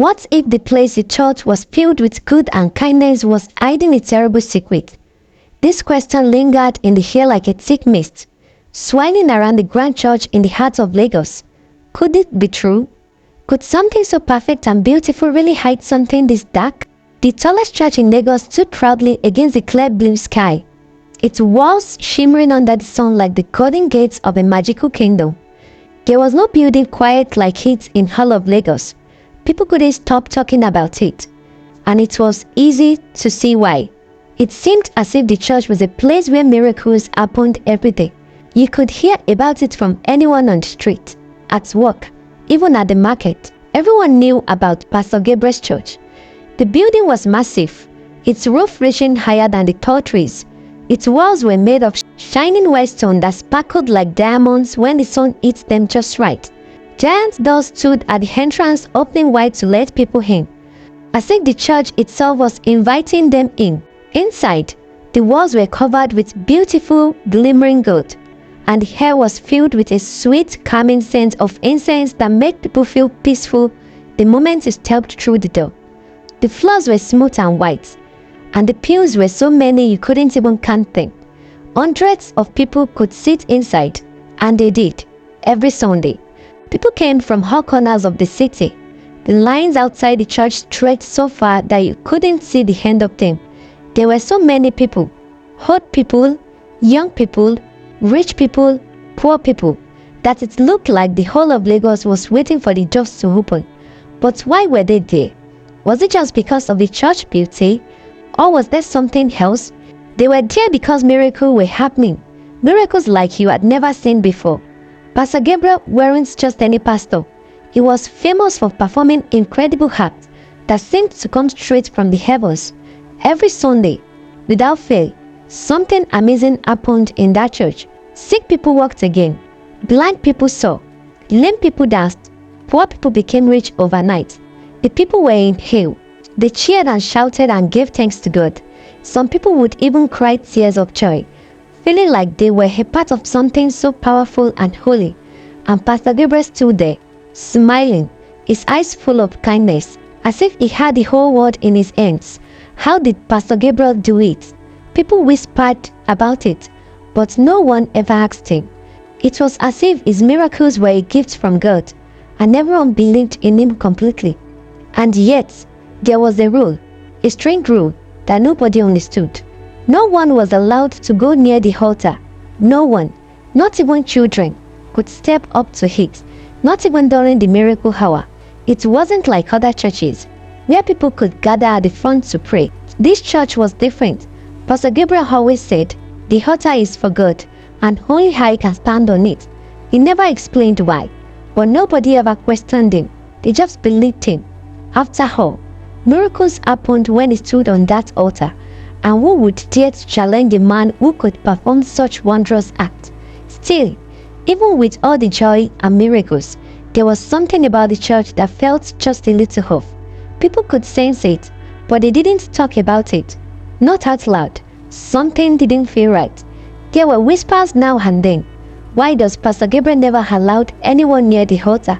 What if the place you thought was filled with good and kindness was hiding a terrible secret? This question lingered in the air like a thick mist, swirling around the grand church in the heart of Lagos. Could it be true? Could something so perfect and beautiful really hide something this dark? The tallest church in Lagos stood proudly against the clear blue sky, its walls shimmering under the sun like the golden gates of a magical kingdom. There was no building quite like it in all of Lagos. People couldn't stop talking about it, and it was easy to see why. It seemed as if the church was a place where miracles happened every day. You could hear about it from anyone on the street, at work, even at the market. Everyone knew about Pastor Gabriel's church. The building was massive, its roof reaching higher than the tall trees. Its walls were made of shining white stone that sparkled like diamonds when the sun hit them just right. Giant doors stood at the entrance, opening wide to let people in, as if the church itself was inviting them in. Inside, the walls were covered with beautiful, glimmering gold, and the air was filled with a sweet, calming scent of incense that made people feel peaceful the moment you stepped through the door. The floors were smooth and white, and the pews were so many you couldn't even count them. Hundreds of people could sit inside, and they did, every Sunday. People came from all corners of the city. The lines outside the church stretched so far that you couldn't see the end of them. There were so many people, old people, young people, rich people, poor people, that it looked like the whole of Lagos was waiting for the doors to open. But why were they there? Was it just because of the church beauty, or was there something else? They were there because miracles were happening, miracles like you had never seen before. Pastor Gabriel weren't just any pastor. He was famous for performing incredible acts that seemed to come straight from the heavens. Every Sunday, without fail, something amazing happened in that church. Sick people walked again, blind people saw, lame people danced, poor people became rich overnight. The people were in hell. They cheered and shouted and gave thanks to God. Some people would even cry tears of joy, feeling like they were a part of something so powerful and holy. And Pastor Gabriel stood there, smiling, his eyes full of kindness, as if he had the whole world in his hands. How did Pastor Gabriel do it? People whispered about it, but no one ever asked him. It was as if his miracles were a gift from God, and everyone believed in him completely. And yet, there was a rule, a strict rule that nobody understood. No one was allowed to go near the altar. No one, not even children, could step up to it, not even during the miracle hour. It wasn't like other churches, where people could gather at the front to pray. This church was different. Pastor Gabriel always said, the altar is for God, and only I can stand on it. He never explained why, but nobody ever questioned him. They just believed him. After all, miracles happened when he stood on that altar. And who would dare to challenge a man who could perform such wondrous acts? Still, even with all the joy and miracles, there was something about the church that felt just a little off. People could sense it, but they didn't talk about it. Not out loud. Something didn't feel right. There were whispers now and then. Why does Pastor Gabriel never allow anyone near the altar?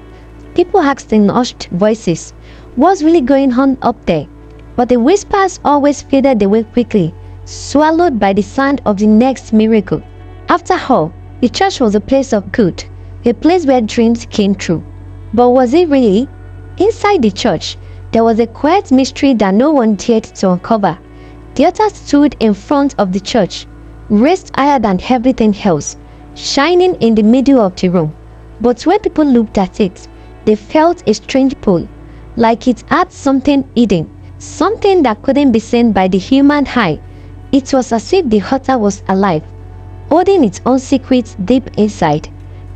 People asked in hushed voices, what's really going on up there? But the whispers always faded away quickly, swallowed by the sound of the next miracle. After all, the church was a place of good, a place where dreams came true. But was it really? Inside the church, there was a quiet mystery that no one dared to uncover. The altar stood in front of the church, raised higher than everything else, shining in the middle of the room. But when people looked at it, they felt a strange pull, like it had something hidden. Something that couldn't be seen by the human eye. It was as if the altar was alive, holding its own secrets deep inside.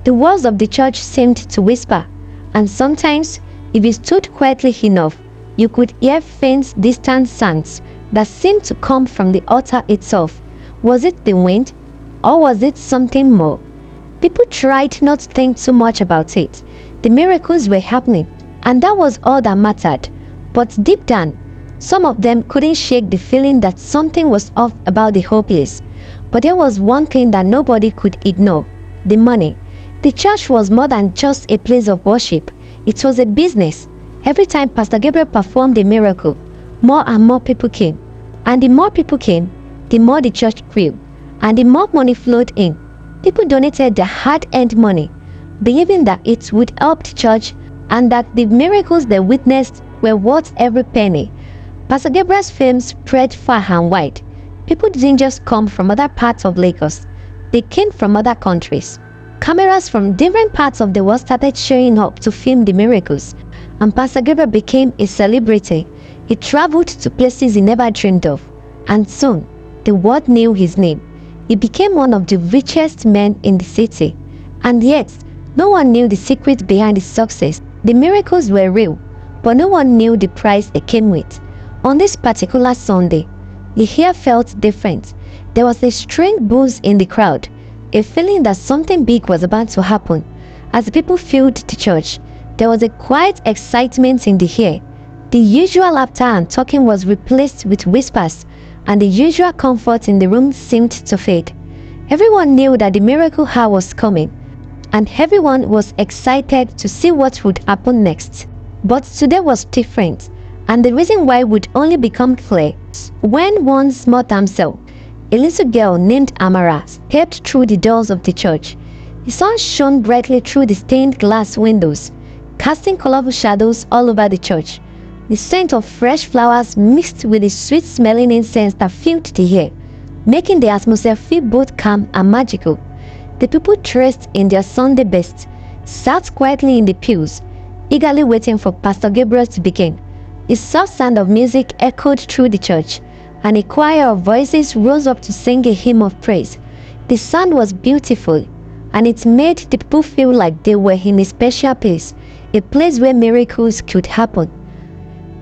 The walls of the church seemed to whisper, and sometimes, if you stood quietly enough, you could hear faint, distant sounds that seemed to come from the altar itself. Was it the wind, or was it something more? People tried not to think too much about it. The miracles were happening, and that was all that mattered. But deep down, some of them couldn't shake the feeling that something was off about the whole place. But there was one thing that nobody could ignore: the money. The church was more than just a place of worship. It was a business. Every time Pastor Gabriel performed a miracle, more and more people came. And the more people came, the more the church grew. And the more money flowed in. People donated their hard-earned money, believing that it would help the church and that the miracles they witnessed were worth every penny. Pastor Gabriel's fame spread far and wide. People didn't just come from other parts of Lagos. They came from other countries. Cameras from different parts of the world started showing up to film the miracles, and Pastor Gabriel became a celebrity. He traveled to places he never dreamed of, and soon, the world knew his name. He became one of the richest men in the city, and yet, no one knew the secret behind his success. The miracles were real, but no one knew the price they came with. On this particular Sunday, the air felt different. There was a strange buzz in the crowd, a feeling that something big was about to happen. As the people filled the church, there was a quiet excitement in the air. The usual laughter and talking was replaced with whispers, and the usual comfort in the room seemed to fade. Everyone knew that the miracle hour was coming, and everyone was excited to see what would happen next. But today was different, and the reason why would only become clear when one small damsel, a little girl named Amara, stepped through the doors of the church. The sun shone brightly through the stained glass windows, casting colorful shadows all over the church. The scent of fresh flowers mixed with the sweet-smelling incense that filled the air, making the atmosphere feel both calm and magical. The people dressed in their Sunday best sat quietly in the pews, eagerly waiting for Pastor Gabriel to begin. A soft sound of music echoed through the church, and a choir of voices rose up to sing a hymn of praise. The sound was beautiful, and it made the people feel like they were in a special place, a place where miracles could happen.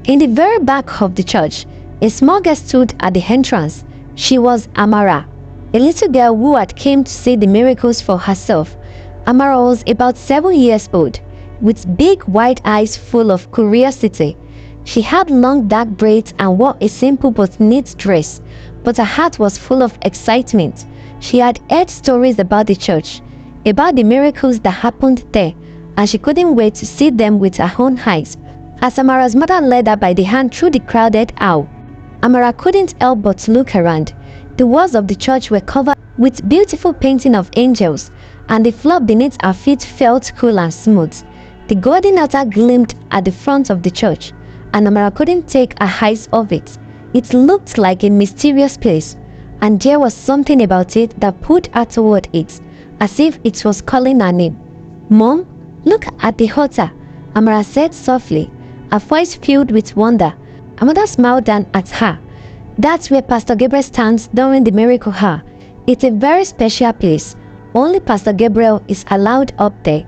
In the very back of the church, a small girl stood at the entrance. She was Amara, a little girl who had come to see the miracles for herself. Amara was about 7 years old, with big wide eyes full of curiosity. She had long dark braids and wore a simple but neat dress, but her heart was full of excitement. She had heard stories about the church, about the miracles that happened there, and she couldn't wait to see them with her own eyes. As Amara's mother led her by the hand through the crowded aisle, Amara couldn't help but look around. The walls of the church were covered with beautiful painting of angels, and the floor beneath her feet felt cool and smooth. The golden altar gleamed at the front of the church, and Amara couldn't take her eyes off it. It looked like a mysterious place, and there was something about it that pulled her toward it, as if it was calling her name. "Mom, look at the altar," Amara said softly, her voice filled with wonder. Her mother smiled down at her. "That's where Pastor Gabriel stands during the miracle hour. It's a very special place. Only Pastor Gabriel is allowed up there."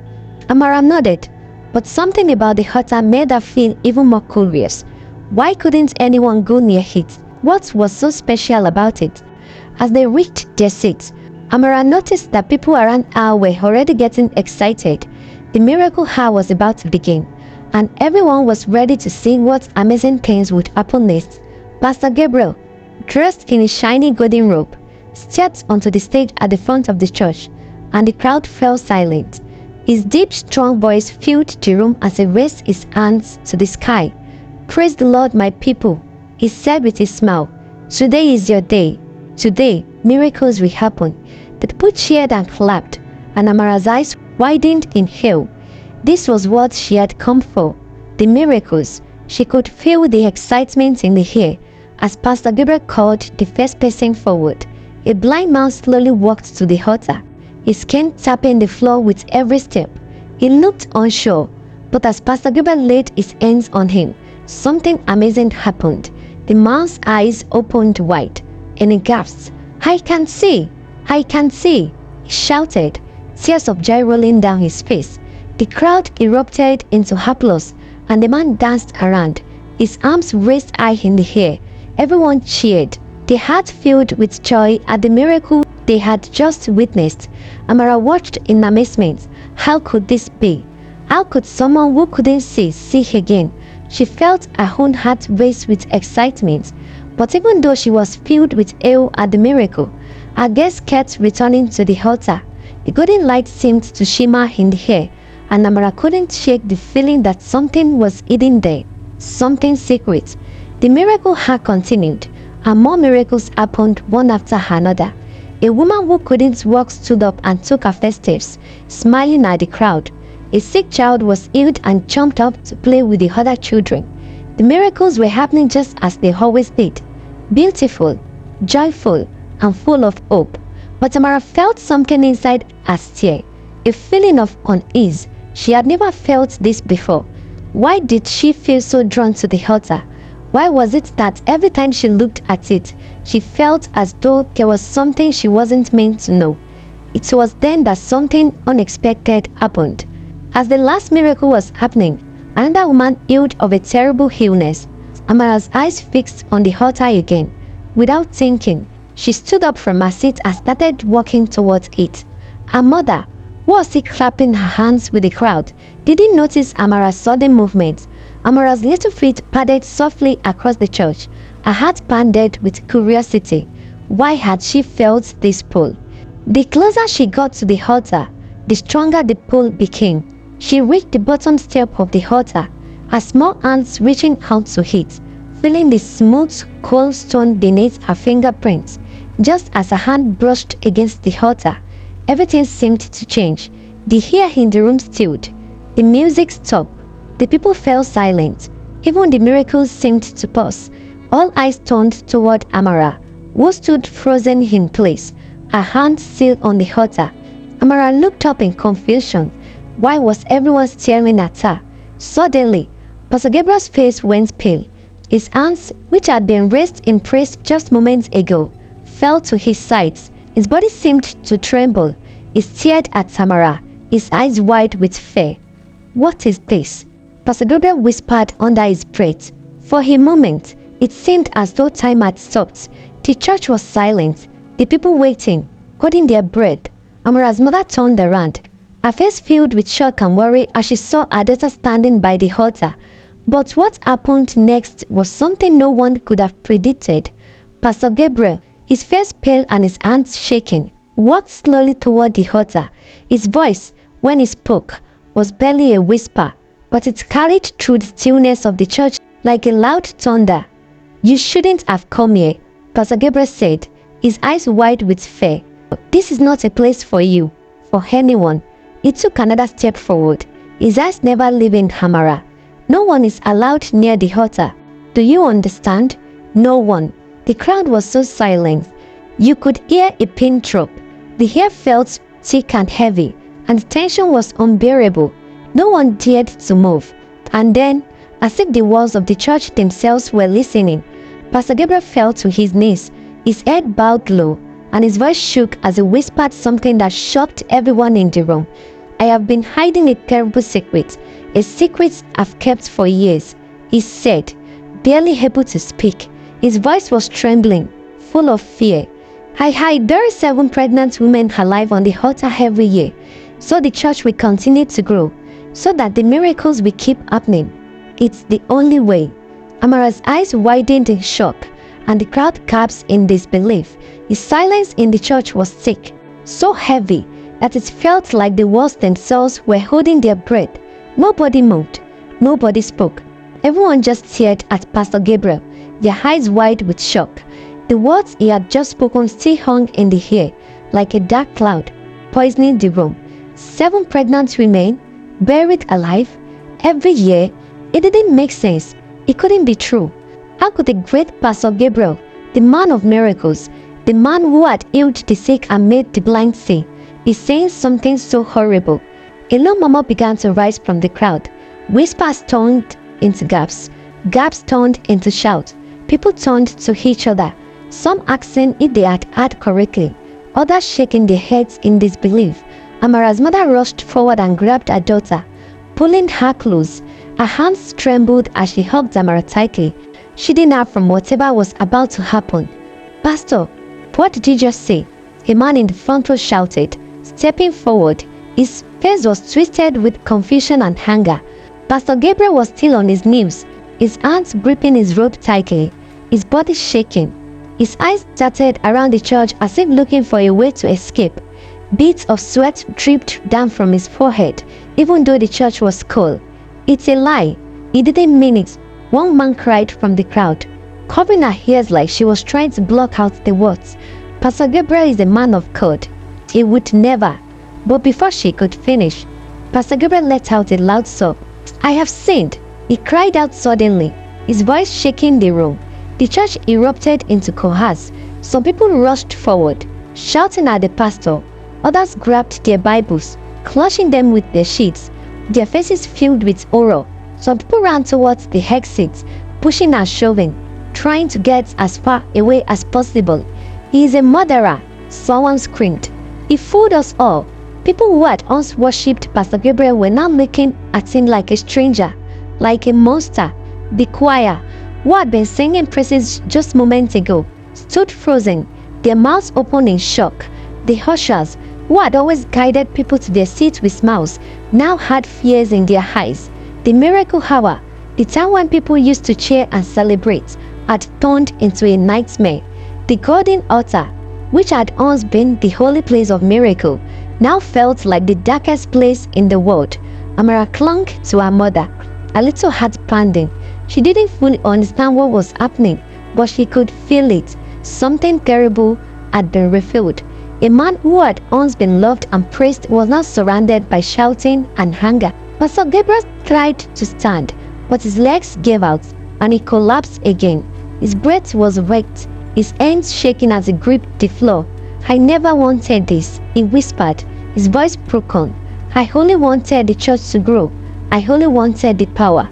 Amara nodded, but something about the altar made her feel even more curious. Why couldn't anyone go near it? What was so special about it? As they reached their seats, Amara noticed that people around her were already getting excited. The miracle hour was about to begin, and everyone was ready to see what amazing things would happen next. Pastor Gabriel, dressed in a shiny golden robe, stepped onto the stage at the front of the church, and the crowd fell silent. His deep, strong voice filled the room as he raised his hands to the sky. "Praise the Lord, my people," he said with a smile. "Today is your day. Today, miracles will happen." The people cheered and clapped, and Amara's eyes widened in awe. This was what she had come for, the miracles. She could feel the excitement in the air as Pastor Gabriel called the first person forward. A blind man slowly walked to the altar, his skin tapping the floor with every step. He looked unsure, but as Pastor Gabriel laid his hands on him, something amazing happened. The man's eyes opened wide, and he gasped, "I can see! I can see!" he shouted, tears of joy rolling down his face. The crowd erupted into applause, and the man danced around, his arms raised high in the air. Everyone cheered, their hearts filled with joy at the miracle they had just witnessed. Amara watched in amazement. How could this be? How could someone who couldn't see again? She felt her own heart race with excitement. But even though she was filled with awe at the miracle, her gaze kept returning to the altar. The golden light seemed to shimmer in the air, and Amara couldn't shake the feeling that something was hidden there, something secret. The miracle had continued, and more miracles happened one after another. A woman who couldn't walk stood up and took her first steps, smiling at the crowd. A sick child was healed and jumped up to play with the other children. The miracles were happening just as they always did, beautiful, joyful, and full of hope. But Tamara felt something inside her stir, a feeling of unease. She had never felt this before. Why did she feel so drawn to the altar? Why was it that every time she looked at it, she felt as though there was something she wasn't meant to know? It was then that something unexpected happened. As the last miracle was happening, another woman healed of a terrible illness. Amara's eyes fixed on the altar again. Without thinking, she stood up from her seat and started walking towards it. Her mother, who was still clapping her hands with the crowd, didn't notice Amara's sudden movement. Amara's little feet padded softly across the church. Her heart pounded with curiosity. Why had she felt this pull? The closer she got to the altar, the stronger the pull became. She reached the bottom step of the altar, her small hands reaching out to it, feeling the smooth, cold stone beneath her fingerprints. Just as her hand brushed against the altar, everything seemed to change. The air in the room stilled. The music stopped. The people fell silent. Even the miracles seemed to pause. All eyes turned toward Amara, who stood frozen in place, her hand still on the altar. Amara looked up in confusion. Why was everyone staring at her? Suddenly, Pastor Gabriel's face went pale. His hands, which had been raised in praise just moments ago, fell to his sides. His body seemed to tremble. He stared at Tamara, his eyes wide with fear. "What is this?" Pastor Gabriel whispered under his breath. For a moment, it seemed as though time had stopped. The church was silent, the people waiting, holding their breath. Amara's mother turned around, her face filled with shock and worry as she saw her daughter standing by the altar. But what happened next was something no one could have predicted. Pastor Gabriel, his face pale and his hands shaking, walked slowly toward the altar. His voice, when he spoke, was barely a whisper, but it carried through the stillness of the church like a loud thunder. "You shouldn't have come here," Pastor Gabriel said, his eyes wide with fear. "This is not a place for you, for anyone." He took another step forward, his eyes never leaving Amara. "No one is allowed near the altar. Do you understand? No one." The crowd was so silent. You could hear a pin drop. The air felt thick and heavy, and the tension was unbearable. No one dared to move. And then, as if the walls of the church themselves were listening, Pastor Gabriel fell to his knees, his head bowed low, and his voice shook as he whispered something that shocked everyone in the room. "I have been hiding a terrible secret, a secret I've kept for years," he said, barely able to speak. His voice was trembling, full of fear. There are 7 pregnant women alive on the altar every year, so the church will continue to grow, so that the miracles will keep happening. It's the only way." Amara's eyes widened in shock, and the crowd gasped in disbelief. The silence in the church was thick, so heavy that it felt like the walls themselves were holding their breath. Nobody moved. Nobody spoke. Everyone just stared at Pastor Gabriel, their eyes wide with shock. The words he had just spoken still hung in the air, like a dark cloud, poisoning the room. 7 pregnant women, buried alive, every year. It didn't make sense. It couldn't be true. How could the great Pastor Gabriel, the man of miracles, the man who had healed the sick and made the blind see, be saying something so horrible? A low murmur began to rise from the crowd. Whispers turned into gasps. Gasps turned into shouts. People turned to each other, some asking if they had heard correctly, others shaking their heads in disbelief. Amara's mother rushed forward and grabbed her daughter, pulling her close. Her hands trembled as she hugged Amara tightly, shielding her from whatever was about to happen. "Pastor, what did you just say?" a man in the front row shouted, stepping forward. His face was twisted with confusion and anger. Pastor Gabriel was still on his knees, his hands gripping his robe tightly, his body shaking. His eyes darted around the church as if looking for a way to escape. Beads of sweat dripped down from his forehead, even though the church was cool. "It's a lie. He didn't mean it," one man cried from the crowd, covering her ears like she was trying to block out the words. "Pastor Gabriel is a man of God. He would never." But before she could finish, Pastor Gabriel let out a loud sob. "I have sinned," he cried out suddenly, his voice shaking the room. The church erupted into chorus. Some people rushed forward, shouting at the pastor. Others grabbed their Bibles, clutching them with their sheets, their faces filled with horror. Some people ran towards the exit, pushing and shoving, trying to get as far away as possible. "He is a murderer," someone screamed. "He fooled us all." People who had once worshipped Pastor Gabriel were now looking at him like a stranger, like a monster. The choir, who had been singing praises just moments ago, stood frozen, their mouths open in shock. The ushers, who had always guided people to their seats with smiles, now had fears in their eyes. The miracle hour, the time when people used to cheer and celebrate, had turned into a nightmare. The golden altar, which had once been the holy place of miracle, now felt like the darkest place in the world. Amara clung to her mother, a little heart pounding. She didn't fully understand what was happening, but she could feel it. Something terrible had been revealed. A man who had once been loved and praised was now surrounded by shouting and anger. Pastor Gabriel tried to stand, but his legs gave out, and he collapsed again. His breath was wrecked, his hands shaking as he gripped the floor. "I never wanted this," he whispered, his voice broken. "I only wanted the church to grow. I only wanted the power."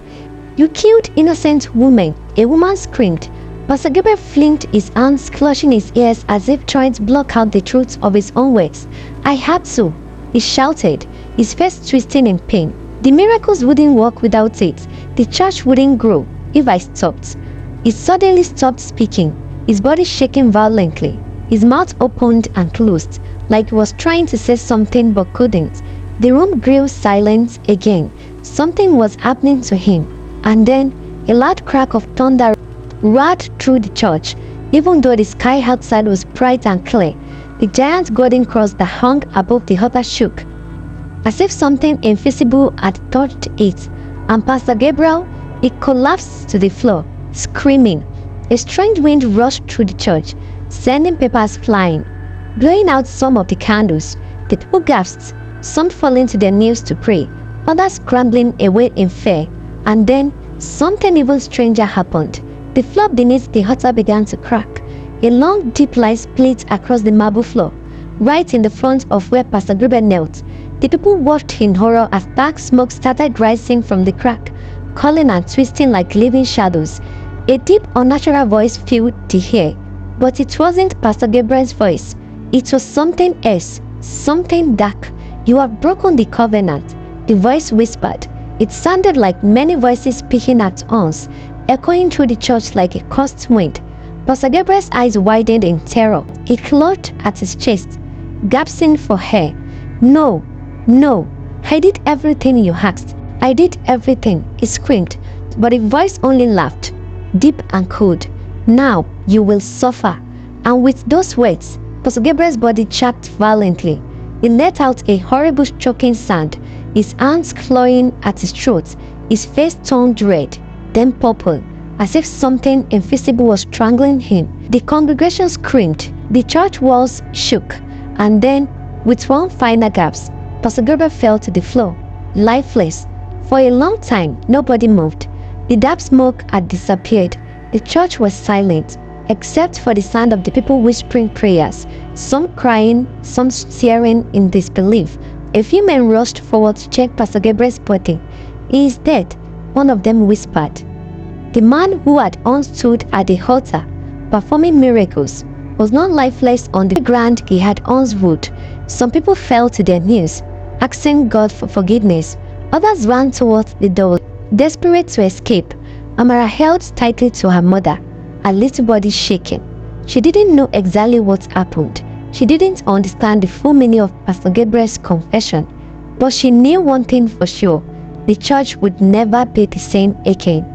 "You killed innocent women," a woman screamed. Pastor Gabriel flinged his hands, clutching his ears as if trying to block out the truth of his own words. "I had to," he shouted, his face twisting in pain. "The miracles wouldn't work without it. The church wouldn't grow if I stopped." He suddenly stopped speaking, his body shaking violently. His mouth opened and closed, like he was trying to say something but couldn't. The room grew silent again. Something was happening to him. And then, a loud crack of thunder roared through the church. Even though the sky outside was bright and clear, the giant golden cross that hung above the altar shook, as if something invisible had touched it. And Pastor Gabriel, he collapsed to the floor, screaming. A strange wind rushed through the church, sending papers flying, blowing out some of the candles. The people gasped, some falling to their knees to pray, others scrambling away in fear. And then, something even stranger happened. The floor beneath the altar began to crack. A long, deep line split across the marble floor, right in the front of where Pastor Gabriel knelt. The people watched in horror as dark smoke started rising from the crack, curling and twisting like living shadows. A deep, unnatural voice filled the air, but it wasn't Pastor Gabriel's voice. It was something else, something dark. "You have broken the covenant," the voice whispered. It sounded like many voices speaking at once, echoing through the church like a cursed wind. Pastor Gabriel's eyes widened in terror. He clutched at his chest, gasping for air. "No, no, I did everything you asked. I did everything," he screamed, but the voice only laughed, deep and cold. "Now you will suffer." And with those words, Pastor Gabriel's body chapped violently. He let out a horrible choking sound, his hands clawing at his throat, his face turned red, then purple, as if something invisible was strangling him. The congregation screamed, the church walls shook, and then, with one final gasp, Pastor Gabriel fell to the floor, lifeless. For a long time, nobody moved. The dark smoke had disappeared. The church was silent, except for the sound of the people whispering prayers, some crying, some staring in disbelief. A few men rushed forward to check Pastor Gabriel's body. "He is dead," one of them whispered. The man who had once stood at the altar, performing miracles, was not lifeless on the ground he had once would. Some people fell to their knees, asking God for forgiveness. Others ran towards the door, desperate to escape. Amara held tightly to her mother, her little body shaking. She didn't know exactly what happened. She didn't understand the full meaning of Pastor Gabriel's confession, but she knew one thing for sure: the church would never be the same again.